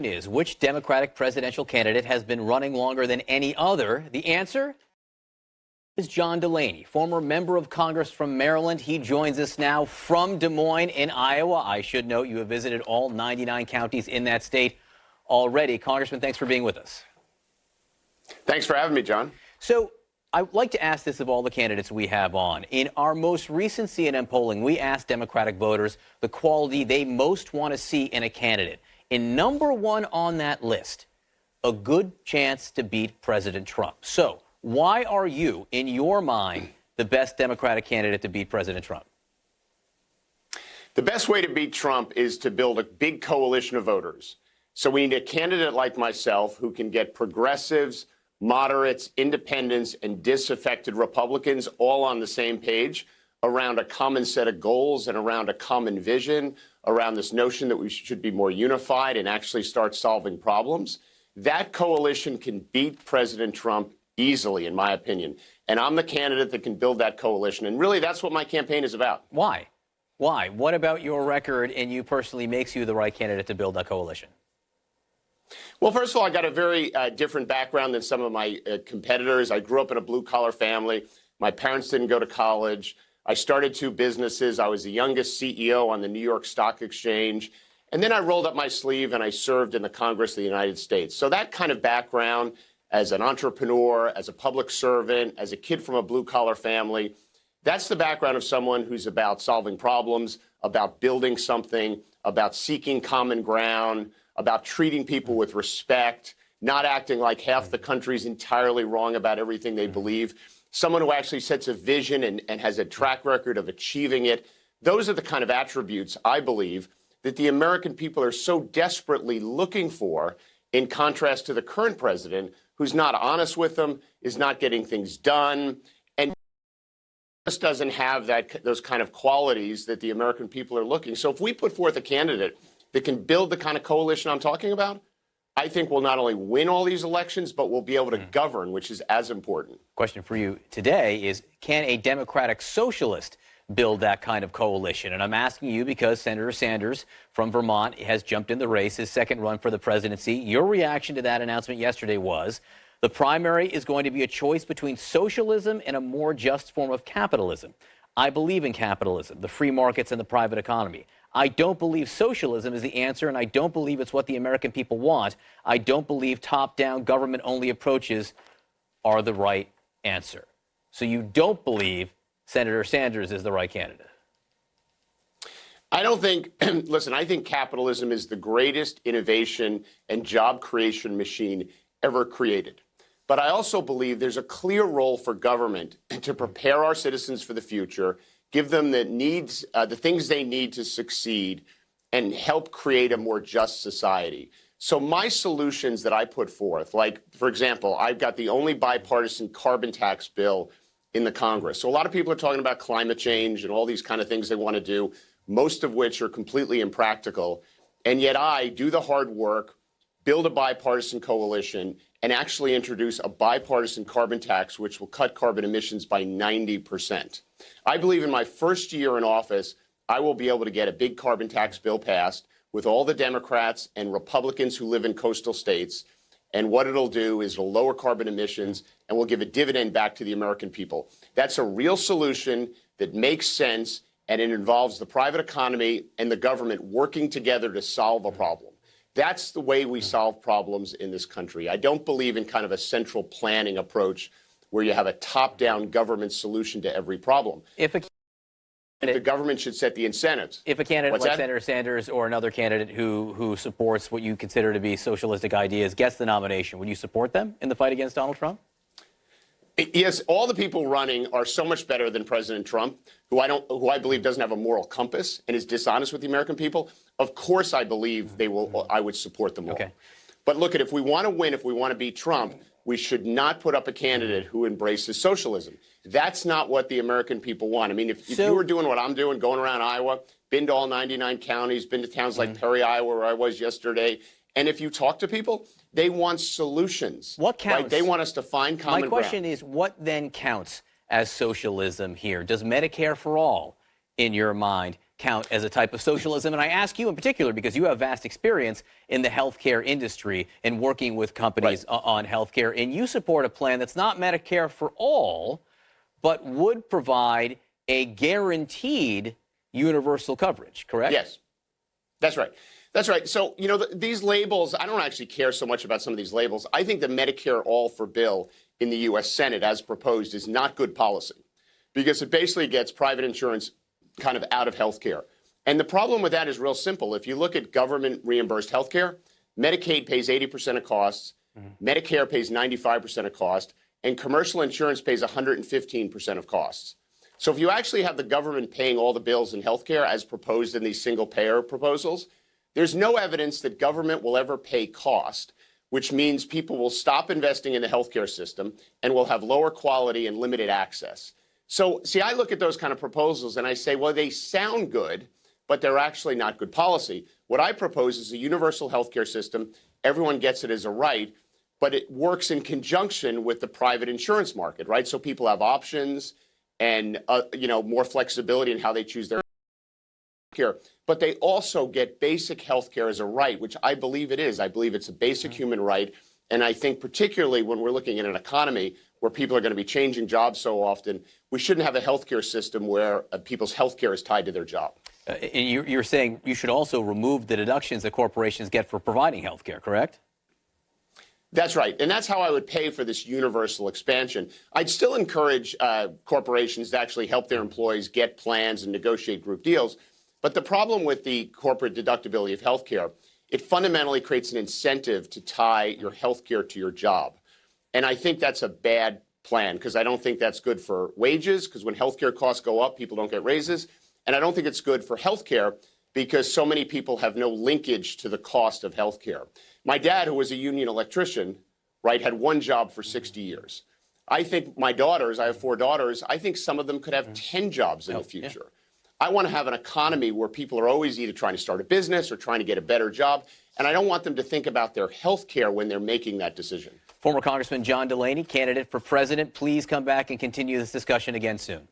Is which Democratic presidential candidate has been running longer than any other? The answer is John Delaney, former member of Congress from Maryland. He joins us now from Des Moines in Iowa. I should note you have visited all 99 counties in that state already. Congressman, thanks for being with us. Thanks for having me, John. So I'd like to ask this of all the candidates we have on. In our most recent CNN polling, we asked Democratic voters the quality they most want to see in a candidate. And number one on that list, a good chance to beat President Trump. So why are you, in your mind, the best Democratic candidate to beat President Trump? The best way to beat Trump is to build a big coalition of voters. So we need a candidate like myself who can get progressives, moderates, independents, and disaffected Republicans all on the same page around a common set of goals and around a common vision, around this notion that we should be more unified and actually start solving problems. That coalition can beat President Trump easily, in my opinion. And I'm the candidate that can build that coalition. And really, that's what my campaign is about. Why? Why? What about your record and you personally makes you the right candidate to build that coalition? Well, first of all, I got a very different background than some of my competitors. I grew up in a blue-collar family. My parents didn't go to college. I started two businesses. I was the youngest CEO on the New York Stock Exchange. And then I rolled up my sleeve and I served in the Congress of the United States. So that kind of background as an entrepreneur, as a public servant, as a kid from a blue-collar family, that's the background of someone who's about solving problems, about building something, about seeking common ground, about treating people with respect, not acting like half the country's entirely wrong about everything they believe. Someone who actually sets a vision and has a track record of achieving it. Those are the kind of attributes, I believe, that the American people are so desperately looking for, in contrast to the current president, who's not honest with them, is not getting things done, and just doesn't have those kind of qualities that the American people are looking. So if we put forth a candidate that can build the kind of coalition I'm talking about, I think we'll not only win all these elections, but we'll be able to govern, which is as important. Question for you today is, can a Democratic socialist build that kind of coalition? And I'm asking you because Senator Sanders from Vermont has jumped in the race, his second run for the presidency. Your reaction to that announcement yesterday was, the primary is going to be a choice between socialism and a more just form of capitalism. I believe in capitalism, the free markets and the private economy. I don't believe socialism is the answer, and I don't believe it's what the American people want. I don't believe top-down government-only approaches are the right answer. So you don't believe Senator Sanders is the right candidate? I don't think, listen, I think capitalism is the greatest innovation and job creation machine ever created. But I also believe there's a clear role for government to prepare our citizens for the future, give them the things they need to succeed, and help create a more just society. So my solutions that I put forth, like, for example, I've got the only bipartisan carbon tax bill in the Congress. So a lot of people are talking about climate change and all these kind of things they want to do, most of which are completely impractical. And yet I do the hard work, build a bipartisan coalition, and actually introduce a bipartisan carbon tax, which will cut carbon emissions by 90%. I believe in my first year in office, I will be able to get a big carbon tax bill passed with all the Democrats and Republicans who live in coastal states. And what it'll do is it'll lower carbon emissions and will give a dividend back to the American people. That's a real solution that makes sense, and it involves the private economy and the government working together to solve a problem. That's the way we solve problems in this country. I don't believe in kind of a central planning approach where you have a top-down government solution to every problem. The government should set the incentives. If a candidate like Senator Sanders or another candidate who supports what you consider to be socialistic ideas gets the nomination, would you support them in the fight against Donald Trump? Yes, all the people running are so much better than President Trump, who I believe doesn't have a moral compass and is dishonest with the American people. Of course, I believe they will. I would support them all. Okay. But look, if we want to win, if we want to beat Trump, we should not put up a candidate who embraces socialism. That's not what the American people want. I mean, if you were doing what I'm doing, going around Iowa, been to all 99 counties, been to towns like Perry, Iowa, where I was yesterday, and if you talk to people, they want solutions. What counts? Right? They want us to find common ground. My question is, what then counts as socialism here? Does Medicare for all, in your mind, count as a type of socialism? And I ask you in particular because you have vast experience in the healthcare industry and working with companies on healthcare, and you support a plan that's not Medicare for all, but would provide a guaranteed universal coverage, correct? Yes, that's right. That's right. So, these labels, I don't actually care so much about some of these labels. I think the Medicare All for bill in the U.S. Senate, as proposed, is not good policy because it basically gets private insurance kind of out of health care. And the problem with that is real simple. If you look at government reimbursed health care, Medicaid pays 80% of costs, Medicare pays 95% of cost, and commercial insurance pays 115% of costs. So if you actually have the government paying all the bills in health care as proposed in these single payer proposals, there's no evidence that government will ever pay cost, which means people will stop investing in the healthcare system and will have lower quality and limited access. So, see, I look at those kind of proposals and I say, well, they sound good, but they're actually not good policy. What I propose is a universal healthcare system. Everyone gets it as a right, but it works in conjunction with the private insurance market, right? So people have options and, more flexibility in how they choose their care, but they also get basic health care as a right, which I believe it is. I believe it's a basic human right. And I think particularly when we're looking at an economy where people are going to be changing jobs so often, we shouldn't have a healthcare system where people's health care is tied to their job. And you're saying you should also remove the deductions that corporations get for providing health care, correct? That's right. And that's how I would pay for this universal expansion. I'd still encourage corporations to actually help their employees get plans and negotiate group deals. But the problem with the corporate deductibility of health care, it fundamentally creates an incentive to tie your health care to your job. And I think that's a bad plan because I don't think that's good for wages, because when health care costs go up, people don't get raises. And I don't think it's good for health care because so many people have no linkage to the cost of health care. My dad, who was a union electrician, had one job for 60 years. I think my daughters, I have 4 daughters, I think some of them could have 10 jobs in the future. Yeah. I want to have an economy where people are always either trying to start a business or trying to get a better job. And I don't want them to think about their health care when they're making that decision. Former Congressman John Delaney, candidate for president, please come back and continue this discussion again soon.